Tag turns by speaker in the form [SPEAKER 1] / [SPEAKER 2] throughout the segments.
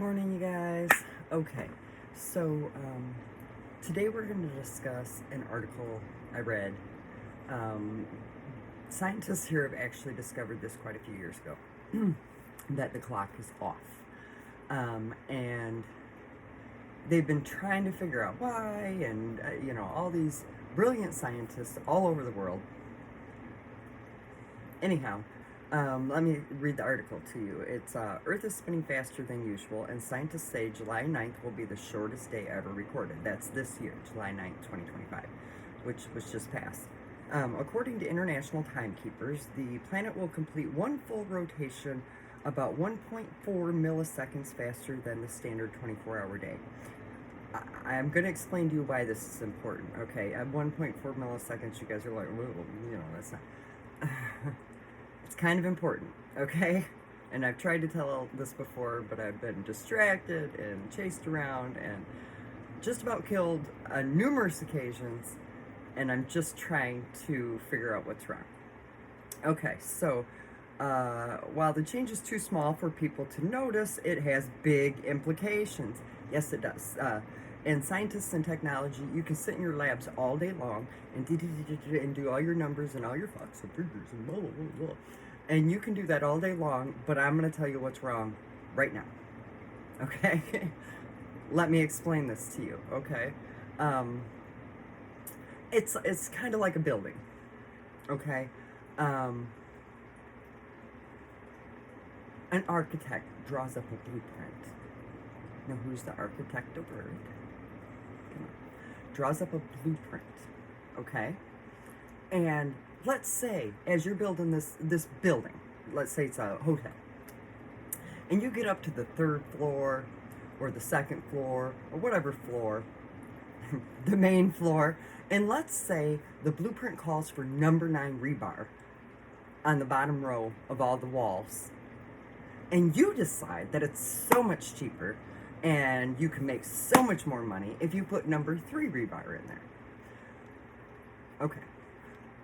[SPEAKER 1] Morning, you guys. Okay, so today we're going to discuss an article I read. Um, Scientists here have actually discovered this quite a few years ago that the clock is off. And they've been trying to figure out why, and all these brilliant scientists all over the world. Anyhow, let me read the article to you. It's Earth is spinning faster than usual, and scientists say July 9th will be the shortest day ever recorded. That's this year, July 9th, 2025, which was just passed. According to international timekeepers, the planet will complete one full rotation about 1.4 milliseconds faster than the standard 24-hour day. I'm going to explain to you why this is important, okay? At 1.4 milliseconds, you guys are like, well, that's not... It's kind of important, okay? And I've tried to tell this before, but I've been distracted and chased around and just about killed on numerous occasions, and I'm just trying to figure out what's wrong. Okay, so while the change is too small for people to notice, it has big implications. Yes, it does. And scientists and technology, you can sit in your labs all day long and do all your numbers and all your facts and figures and blah, blah, blah, blah. And you can do that all day long, but I'm going to tell you what's wrong right now. Okay? Let me explain this to you, okay? It's kind of like a building, okay? An architect draws up a blueprint. Now, who's the architect of Earth? Draws up a blueprint, okay? And let's say, as you're building this building, let's say it's a hotel, and you get up to the third floor, or the second floor, or whatever floor, the main floor, and let's say the blueprint calls for number 9 rebar on the bottom row of all the walls, and you decide that it's so much cheaper and you can make so much more money if you put number 3 rebar in there. Okay.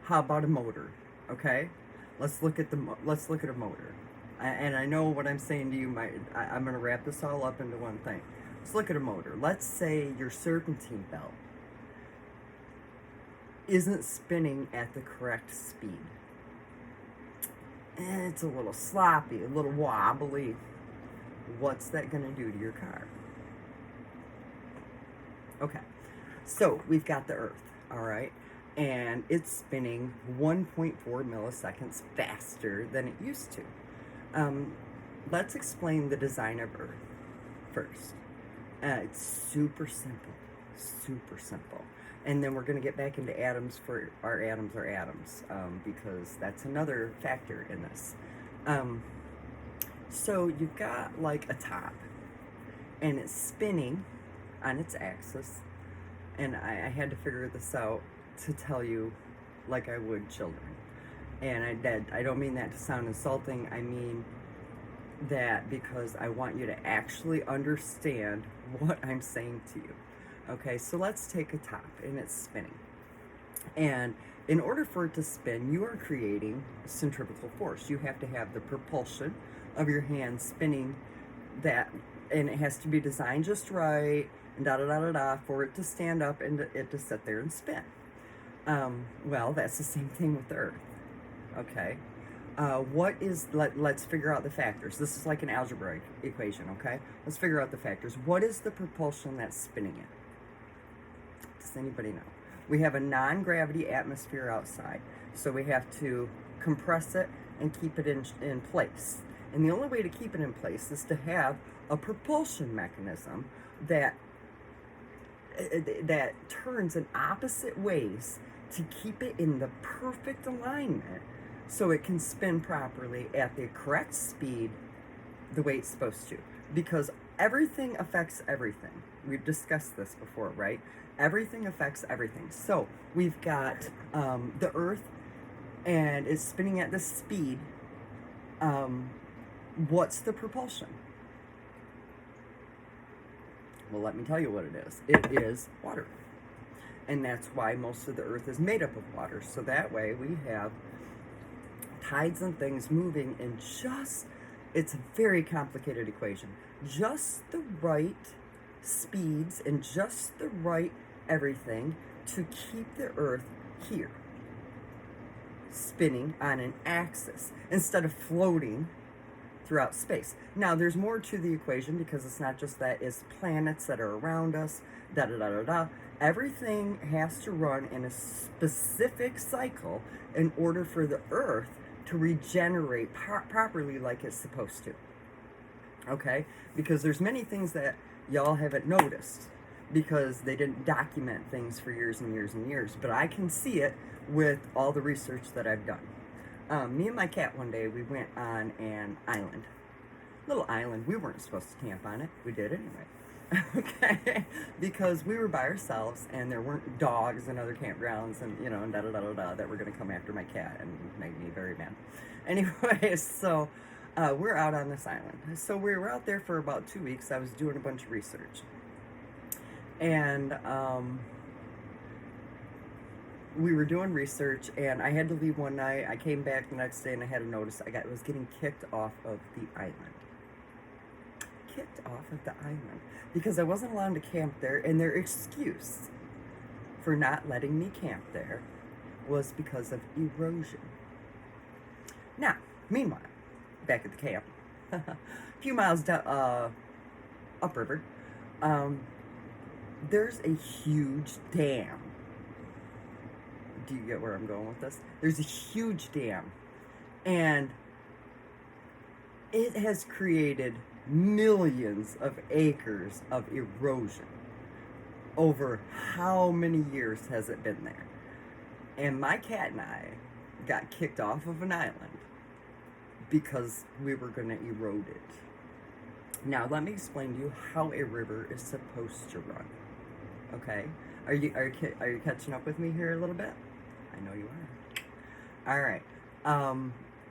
[SPEAKER 1] How about a motor? Okay. Let's look at a motor. And I know what I'm saying to you. I'm going to wrap this all up into one thing. Let's look at a motor. Let's say your serpentine belt isn't spinning at the correct speed. It's a little sloppy, a little wobbly. What's that going to do to your car? Okay, so we've got the Earth, all right, and it's spinning 1.4 milliseconds faster than it used to. Let's explain the design of Earth first. It's super simple, and then we're going to get back into atoms for our atoms are atoms, because that's another factor in this. So you've got like a top, and it's spinning on its axis, and I had to figure this out to tell you like I would children. And I don't mean that to sound insulting. I mean that because I want you to actually understand what I'm saying to you. Okay, so let's take a top, and it's spinning. And in order for it to spin, you are creating centrifugal force. You have to have the propulsion of your hand spinning that, and it has to be designed just right, and for it to stand up and it to sit there and spin. Well, that's the same thing with the Earth. Okay. Let's figure out the factors. This is like an algebraic equation, okay? Let's figure out the factors. What is the propulsion that's spinning it? Does anybody know? We have a non-gravity atmosphere outside, so we have to compress it and keep it in place. And the only way to keep it in place is to have a propulsion mechanism that turns in opposite ways to keep it in the perfect alignment so it can spin properly at the correct speed the way it's supposed to. Because everything affects everything. We've discussed this before, right? Everything affects everything. So we've got the Earth, and it's spinning at this speed. What's the propulsion? Well, let me tell you what it is. It is water. And that's why most of the Earth is made up of water. So that way we have tides and things moving in just It's a very complicated equation. Just the right speeds and just the right everything to keep the Earth here, spinning on an axis instead of floating throughout space. Now, there's more to the equation because it's not just that, it's planets that are around us, da da da da da. Everything has to run in a specific cycle in order for the Earth to regenerate properly like it's supposed to. Okay? Because there's many things that y'all haven't noticed because they didn't document things for years and years and years. But I can see it with all the research that I've done. Me and my cat one day, we went on an island. Little island. We weren't supposed to camp on it. We did anyway. Okay? Because we were by ourselves and there weren't dogs and other campgrounds and, you know, and da-da-da-da-da that were going to come after my cat and make me very mad. Anyway, so we're out on this island. So we were out there for about 2 weeks. I was doing a bunch of research. And we were doing research, and I had to leave one night. I came back the next day, and I had a notice. I was getting kicked off of the island. Kicked off of the island because I wasn't allowed to camp there, and their excuse for not letting me camp there was because of erosion. Now, meanwhile, back at the camp, a few miles down, upriver, there's a huge dam. Do you get where I'm going with this? There's a huge dam, and it has created millions of acres of erosion. Over how many years has it been there? And my cat and I got kicked off of an island because we were going to erode it. Now, let me explain to you how a river is supposed to run. Okay? Are you catching up with me here a little bit? I know you are. All right.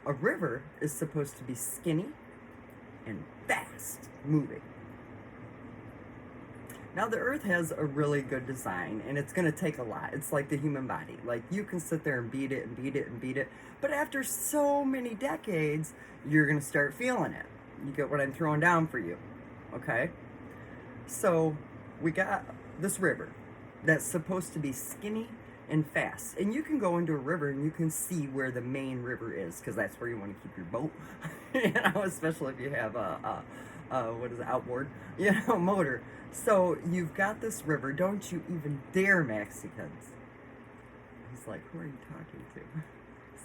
[SPEAKER 1] A river is supposed to be skinny and fast moving. Now, the Earth has a really good design, and it's going to take a lot. It's like the human body. Like, you can sit there and beat it and beat it and beat it, but after so many decades, you're going to start feeling it. You get what I'm throwing down for you, okay? So, we got this river that's supposed to be skinny and fast. And you can go into a river and you can see where the main river is, because that's where you want to keep your boat, you know, especially if you have a outboard, you know, motor. So you've got this river. Don't you even dare, Mexicans. He's like, who are you talking to?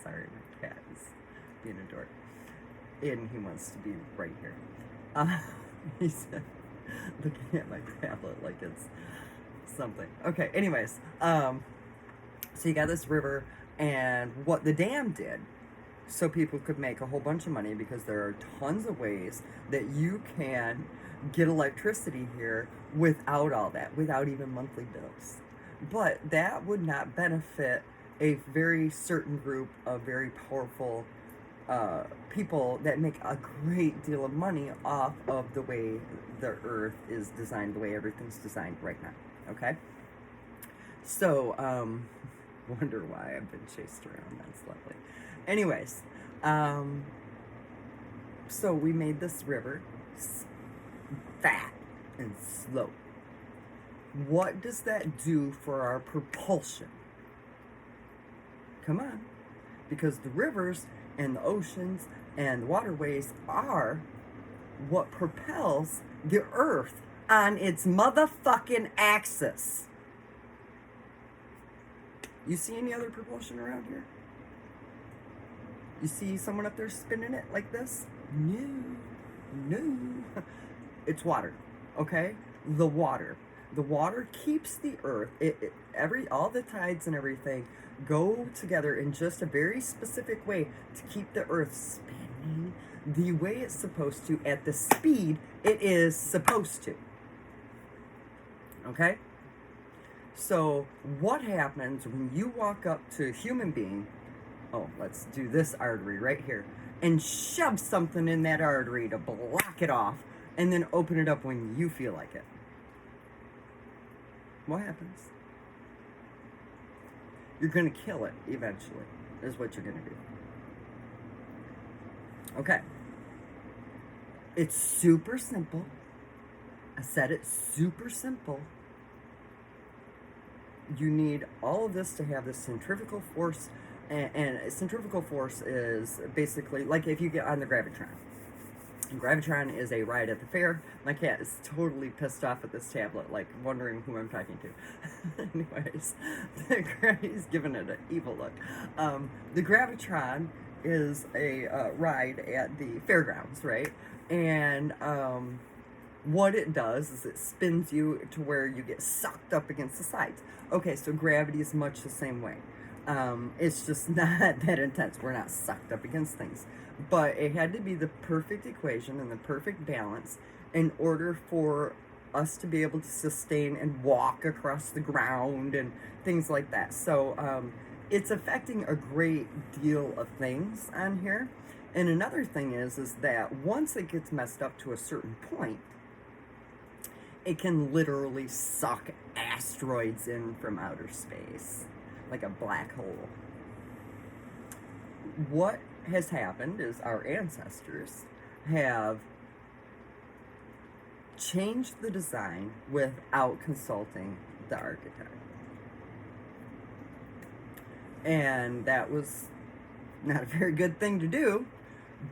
[SPEAKER 1] Sorry, my cat is being a dork. And he wants to be right here. He's looking at my tablet like it's something. Okay, anyways, so you got this river, and what the dam did, so people could make a whole bunch of money, because there are tons of ways that you can get electricity here without all that, without even monthly bills. But that would not benefit a very certain group of very powerful people that make a great deal of money off of the way the Earth is designed, the way everything's designed right now. Okay? So, wonder why I've been chased around. That's lovely. Anyways, so we made this river fat and slow. What does that do for our propulsion? Come on. Because the rivers and the oceans and the waterways are what propels the Earth on its motherfucking axis. You see any other propulsion around here? You see someone up there spinning it like this? No. It's water, okay? The water. The water keeps the Earth, all the tides and everything go together in just a very specific way to keep the Earth spinning the way it's supposed to at the speed it is supposed to. Okay? So, what happens when you walk up to a human being, let's do this artery right here, and shove something in that artery to block it off, and then open it up when you feel like it? What happens? You're going to kill it eventually, is what you're going to do. Okay. It's super simple. I said it's super simple. You need all of this to have this centrifugal force, and centrifugal force is basically like if you get on the Gravitron. Gravitron is a ride at the fair. My cat is totally pissed off at this tablet, like wondering who I'm talking to. Anyways, he's giving it an evil look. The Gravitron is a ride at the fairgrounds, right? And what it does is it spins you to where you get sucked up against the sides. Okay, so gravity is much the same way. It's just not that intense. We're not sucked up against things. But it had to be the perfect equation and the perfect balance in order for us to be able to sustain and walk across the ground and things like that. So it's affecting a great deal of things on here. And another thing is that once it gets messed up to a certain point, it can literally suck asteroids in from outer space, like a black hole. What has happened is our ancestors have changed the design without consulting the architect. And that was not a very good thing to do,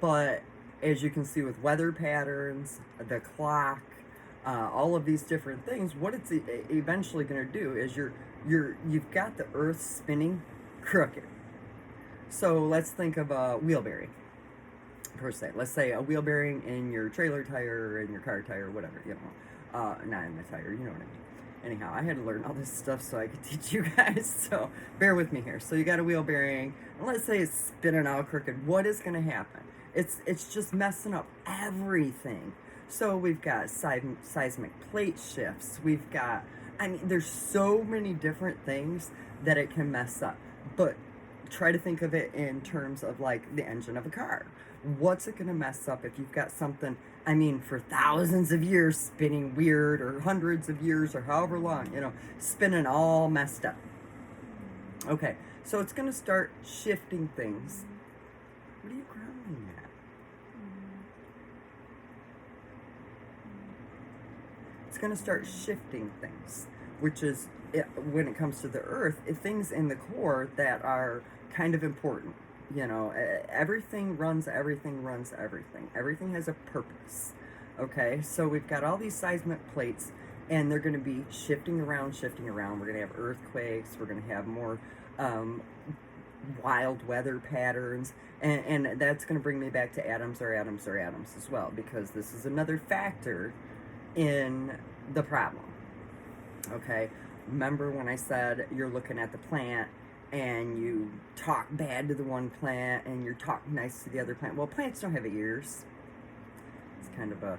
[SPEAKER 1] but as you can see with weather patterns, the clock, all of these different things, what it's eventually going to do is you've got the Earth spinning crooked. So let's think of a wheel bearing, per se. Let's say a wheel bearing in your trailer tire, in your car tire, whatever, you know. Not in the tire, you know what I mean. Anyhow, I had to learn all this stuff so I could teach you guys, so bear with me here. So you got a wheel bearing, and let's say it's spinning all crooked. What is going to happen? It's just messing up everything. So we've got seismic plate shifts. We've got, I mean, there's so many different things that it can mess up. But try to think of it in terms of like the engine of a car. What's it going to mess up if you've got something, I mean, for thousands of years spinning weird, or hundreds of years, or however long, you know, spinning all messed up. Okay, so it's going to start shifting things. What are you growling at? It's going to start shifting things, which is, when it comes to the Earth, things in the core that are kind of important. You know, everything runs everything. Everything has a purpose. Okay, so we've got all these seismic plates, and they're going to be shifting around. We're going to have earthquakes. We're going to have more wild weather patterns, and that's going to bring me back to atoms as well, because this is another factor in the problem. Okay, remember when I said you're looking at the plant and you talk bad to the one plant and you're talking nice to the other plant? Well, plants don't have ears. It's kind of a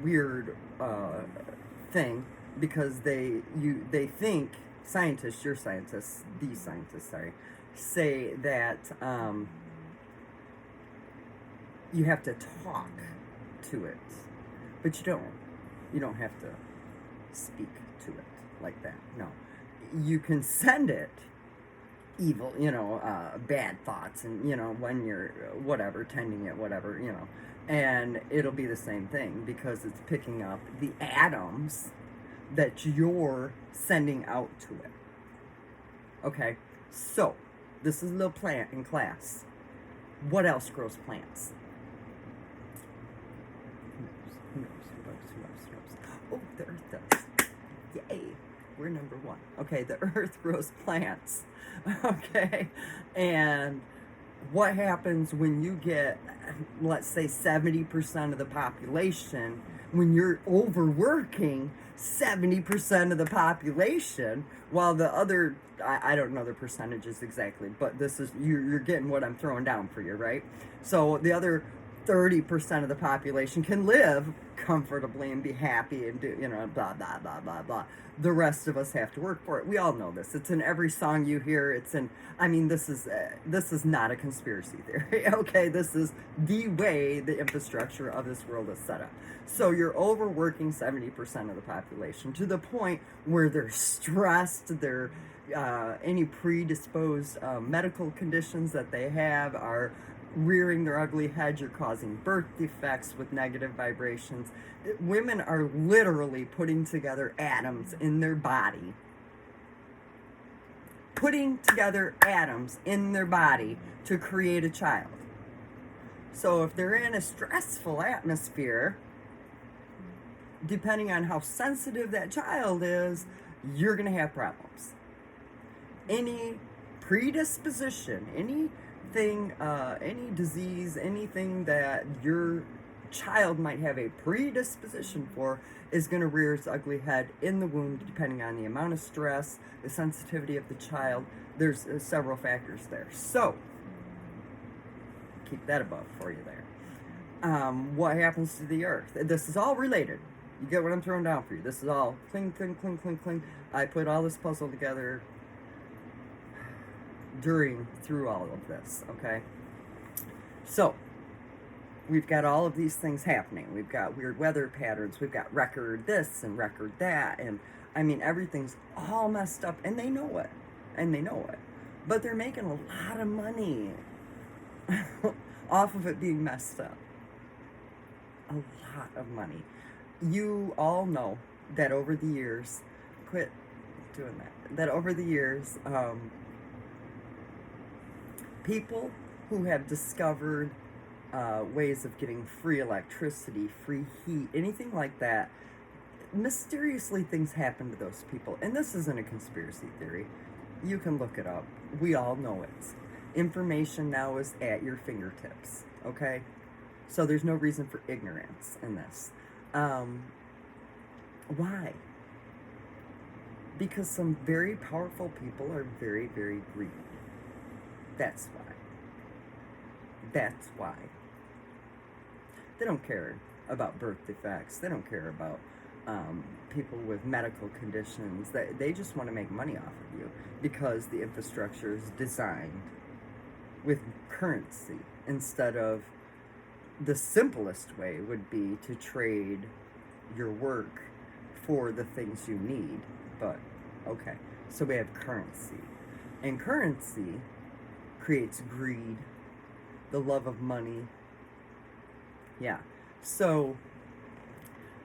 [SPEAKER 1] weird thing, because they think, scientists, these scientists, say that you have to talk to it, but you don't. You don't have to speak to it like that. No, you can send it evil, you know, bad thoughts, and you know, when you're whatever tending it, whatever, you know, and it'll be the same thing, because it's picking up the atoms that you're sending out to it. Okay, so this is a little plant in class. What else grows plants? Who knows? Oh, the Earth does. Yay, we're number one. Okay, the Earth grows plants. Okay, and what happens when you get, let's say, 70% of the population, when you're overworking 70% of the population, while the other, I don't know the percentages exactly, but this is, you're getting what I'm throwing down for you, right? So the other 30% of the population can live comfortably and be happy and do, you know, blah, blah, blah, blah, blah. The rest of us have to work for it. We all know this. It's in every song you hear. It's in, I mean, this is not a conspiracy theory, okay? This is the way the infrastructure of this world is set up. So you're overworking 70% of the population to the point where they're stressed, they're, any predisposed medical conditions that they have are rearing their ugly head, you're causing birth defects with negative vibrations. Women are literally putting together atoms in their body. Putting together atoms in their body to create a child. So if they're in a stressful atmosphere, depending on how sensitive that child is, you're going to have problems. Any predisposition, anything, any disease, anything that your child might have a predisposition for is going to rear its ugly head in the womb, depending on the amount of stress, the sensitivity of the child. There's several factors there. So, keep that above for you there. What happens to the earth? This is all related. You get what I'm throwing down for you. This is all cling, cling, cling, cling, cling. I put all this puzzle together through all of this, okay? So, we've got all of these things happening. We've got weird weather patterns. We've got record this and record that. And, I mean, everything's all messed up. And they know it. And they know it. But they're making a lot of money off of it being messed up. A lot of money. You all know that over the years, quit doing that over the years, people who have discovered ways of getting free electricity, free heat, anything like that, mysteriously things happen to those people. And this isn't a conspiracy theory. You can look it up. We all know it. Information now is at your fingertips, okay? So there's no reason for ignorance in this. Why? Because some very powerful people are very, very greedy. That's why. That's why. They don't care about birth defects. They don't care about people with medical conditions. They just want to make money off of you because the infrastructure is designed with currency instead of the simplest way would be to trade your work for the things you need. But, okay, so we have currency. And currency creates greed, the love of money. Yeah. So,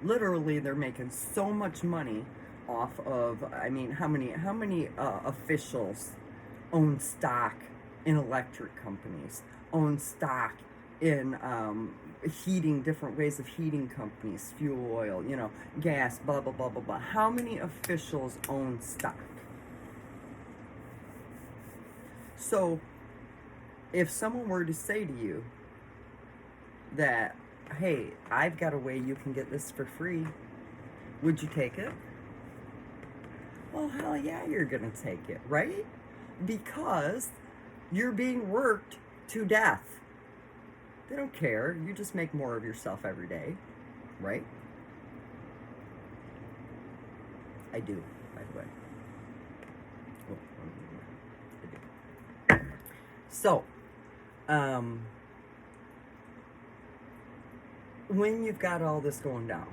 [SPEAKER 1] literally, they're making so much money off of, I mean, how many officials own stock in electric companies, own stock in heating, different ways of heating companies, fuel oil, gas, blah, blah, blah, blah, blah. How many officials own stock? So, if someone were to say to you that, hey, I've got a way you can get this for free, would you take it? Well, hell yeah, you're going to take it, right? Because you're being worked to death. They don't care. You just make more of yourself every day, right? I do, by the way. I do. So, when you've got all this going down,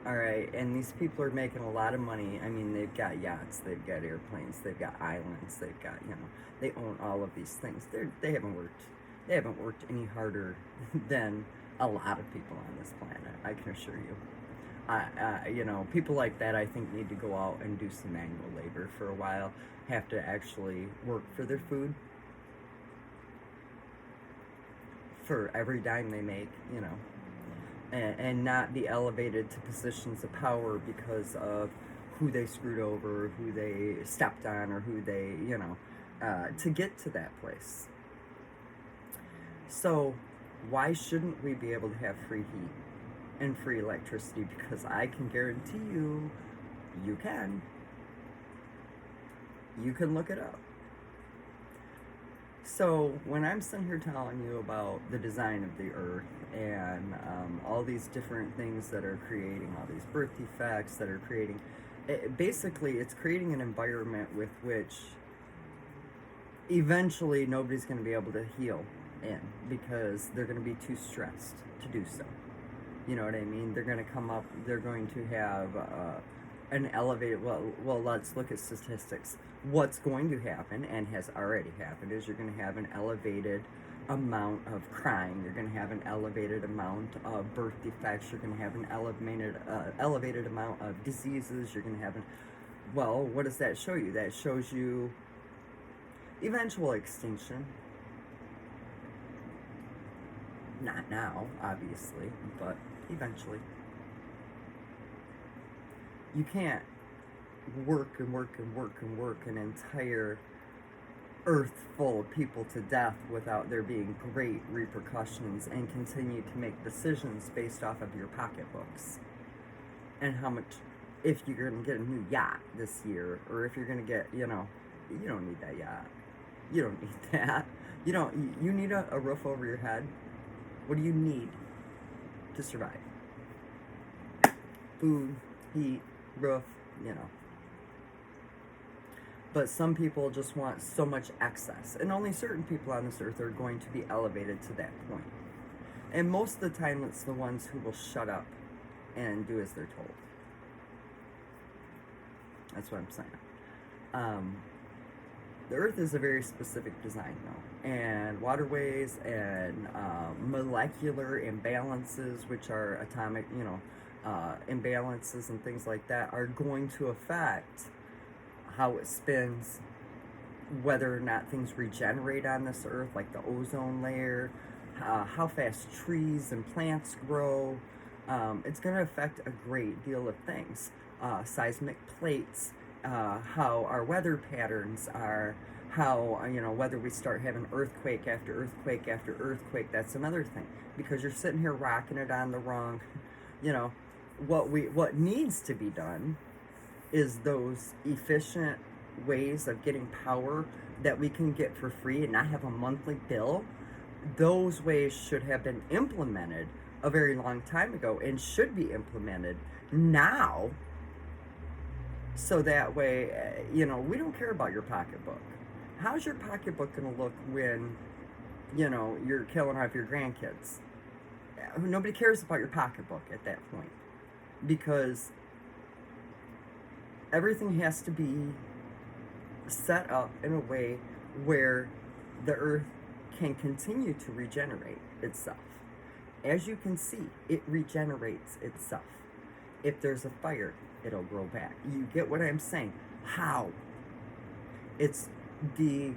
[SPEAKER 1] all right, and these people are making a lot of money. I mean, they've got yachts, they've got airplanes, they've got islands, they've got, they own all of these things. They haven't worked any harder than a lot of people on this planet, I can assure you. People like that, I think, need to go out and do some manual labor for a while, have to actually work for their food, for every dime they make, and not be elevated to positions of power because of who they screwed over, who they stepped on, or who they, to get to that place. So, why shouldn't we be able to have free heat and free electricity? Because I can guarantee you, you can. You can look it up. So, when I'm sitting here telling you about the design of the earth and all these different things that are creating all these birth defects that are creating, basically it's creating an environment with which eventually nobody's going to be able to heal in because they're going to be too stressed to do so. You know what I mean? They're going to come up, they're going to have an elevated, well, let's look at statistics. What's going to happen, and has already happened, is you're going to have an elevated amount of crime. You're going to have an elevated amount of birth defects. You're going to have an elevated amount of diseases. You're going to have well, what does that show you? That shows you eventual extinction. Not now, obviously, but eventually. You can't work an entire earth full of people to death without there being great repercussions, and continue to make decisions based off of your pocketbooks and how much, if you're going to get a new yacht this year, or if you're going to get, you don't need that yacht. You don't need that. You need a roof over your head. What do you need to survive? Food, heat, roof, But some people just want so much excess, and only certain people on this earth are going to be elevated to that point. And most of the time, it's the ones who will shut up and do as they're told. That's what I'm saying. The earth is a very specific design, though, and waterways and molecular imbalances, which are atomic, imbalances and things like that, are going to affect how it spins, whether or not things regenerate on this earth, like the ozone layer, how fast trees and plants grow. It's going to affect a great deal of things. Seismic plates, how our weather patterns are, how, whether we start having earthquake after earthquake after earthquake. That's another thing, because you're sitting here rocking it on the wrong, what needs to be done is those efficient ways of getting power that we can get for free and not have a monthly bill. Those ways should have been implemented a very long time ago, and should be implemented now, so that way, we don't care about your pocketbook. How's your pocketbook going to look when, you're killing off your grandkids? Nobody cares about your pocketbook at that point, because everything has to be set up in a way where the earth can continue to regenerate itself. As you can see, it regenerates itself. If there's a fire, it'll grow back. You get what I'm saying? How? It's the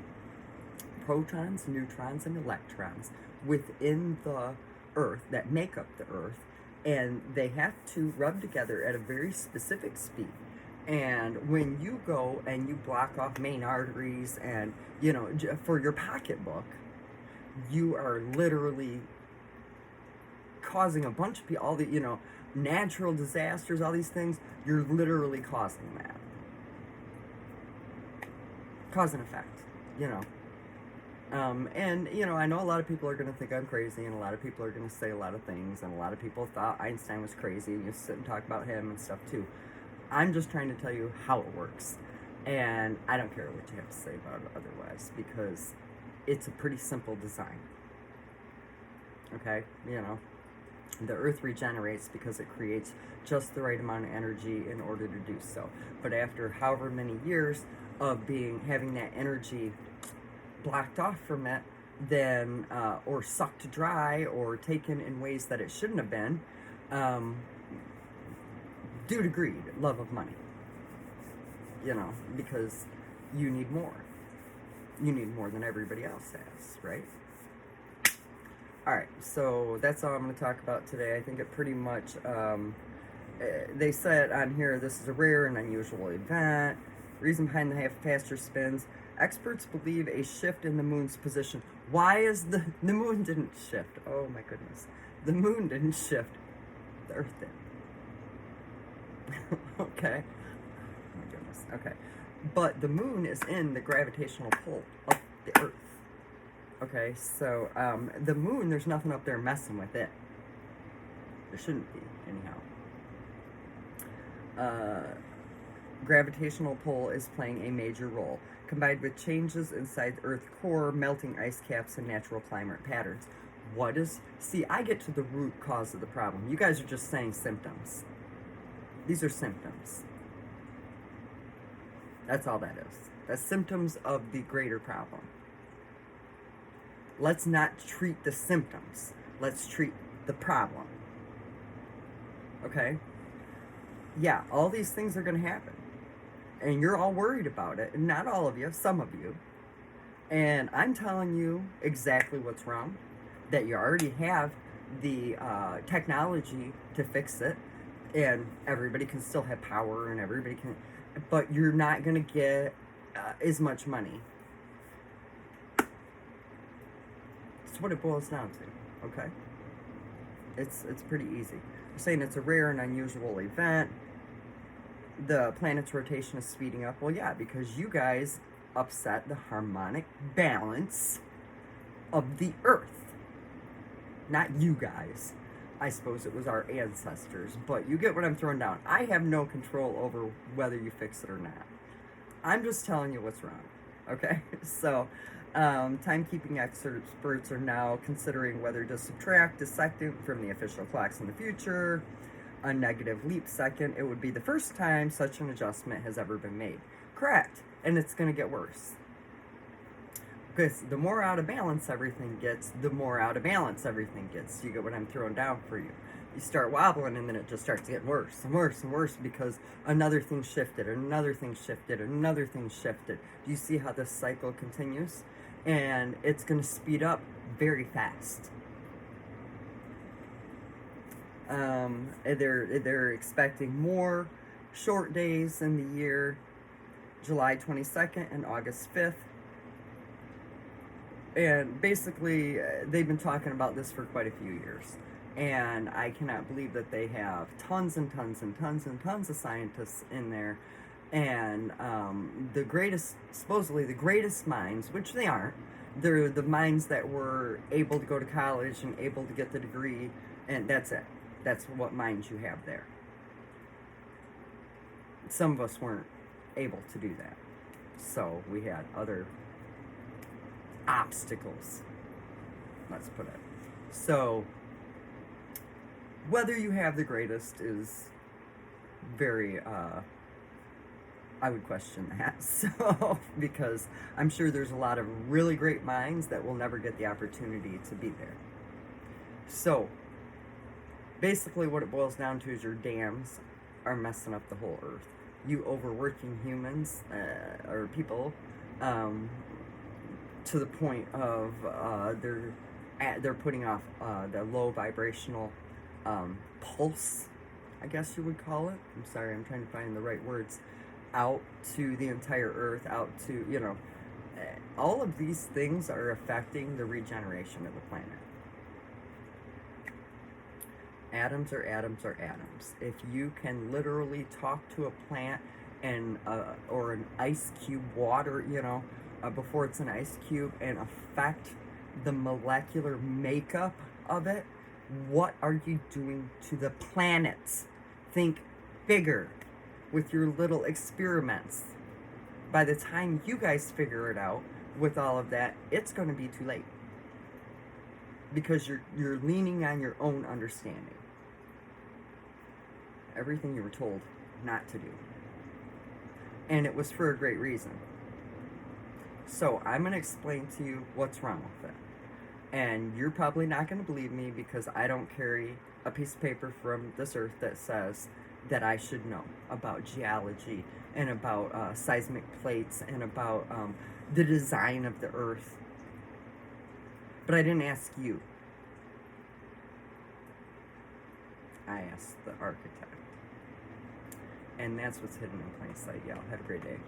[SPEAKER 1] protons, neutrons, and electrons within the earth that make up the earth, and they have to rub together at a very specific speed. And when you go and you block off main arteries and, for your pocketbook, you are literally causing a bunch of people, all the, natural disasters, all these things, you're literally causing that. Cause and effect, and, I know a lot of people are going to think I'm crazy, and a lot of people are going to say a lot of things, and a lot of people thought Einstein was crazy, and you sit and talk about him and stuff too. I'm just trying to tell you how it works, and I don't care what you have to say about it otherwise, because it's a pretty simple design. Okay, the earth regenerates because it creates just the right amount of energy in order to do so. But after however many years of having that energy blocked off from it, then or sucked dry, or taken in ways that it shouldn't have been, due to greed, love of money, because you need more. You need more than everybody else has, right? Alright, so that's all I'm going to talk about today. I think it pretty much, they said on here, this is a rare and unusual event. Reason behind the faster spins. Experts believe a shift in the moon's position. Why is the moon didn't shift? Oh my goodness. The moon didn't shift. The earth did. Okay. Oh my goodness. Okay. But the moon is in the gravitational pull of the earth. Okay, so the moon, there's nothing up there messing with it. There shouldn't be, anyhow. Gravitational pull is playing a major role, combined with changes inside the Earth's core, melting ice caps, and natural climate patterns. See, I get to the root cause of the problem. You guys are just saying symptoms. These are symptoms. That's all that is. That's symptoms of the greater problem. Let's not treat the symptoms. Let's treat the problem. Okay? Yeah, all these things are going to happen. And you're all worried about it. Not all of you, some of you. And I'm telling you exactly what's wrong, that you already have the technology to fix it, and everybody can still have power, and everybody can, but you're not going to get as much money. That's what it boils down to, okay? It's pretty easy. You're saying it's a rare and unusual event. The planet's rotation is speeding up. Well, yeah, because you guys upset the harmonic balance of the Earth. Not you guys. I suppose it was our ancestors, but you get what I'm throwing down. I have no control over whether you fix it or not. I'm just telling you what's wrong, okay? So, timekeeping experts are now considering whether to subtract a second from the official clocks in the future. A negative leap second, it would be the first time such an adjustment has ever been made. Correct. And it's going to get worse. Because the more out of balance everything gets, the more out of balance everything gets. You get what I'm throwing down for you. You start wobbling, and then it just starts getting worse and worse and worse because another thing shifted, another thing shifted, another thing shifted. Do you see how this cycle continues? And it's going to speed up very fast. They're expecting more short days in the year, July 22nd and August 5th. And basically, they've been talking about this for quite a few years. And I cannot believe that they have tons and tons and tons and tons of scientists in there. And supposedly the greatest minds, which they aren't, they're the minds that were able to go to college and able to get the degree, and that's it. That's what minds you have there. Some of us weren't able to do that. So we had other obstacles, let's put it. So whether you have the greatest is very, I would question that. So, because I'm sure there's a lot of really great minds that will never get the opportunity to be there. So, basically what it boils down to is your dams are messing up the whole earth. You overworking humans, or people, to the point of they're putting off the low vibrational pulse, I guess you would call it. I'm sorry, I'm trying to find the right words. Out to the entire earth, out to, all of these things are affecting the regeneration of the planet. Atoms are atoms are atoms. If you can literally talk to a plant and or an ice cube water, before it's an ice cube, and affect the molecular makeup of it, what are you doing to the planet? Think bigger with your little experiments. By the time you guys figure it out with all of that, it's going to be too late. Because you're leaning on your own understanding. Everything you were told not to do. And it was for a great reason. So I'm going to explain to you what's wrong with it. And you're probably not going to believe me because I don't carry a piece of paper from this earth that says that I should know about geology and about seismic plates and about the design of the earth. But I didn't ask you. I asked the architect. And that's what's hidden in plain sight, y'all. Have a great day.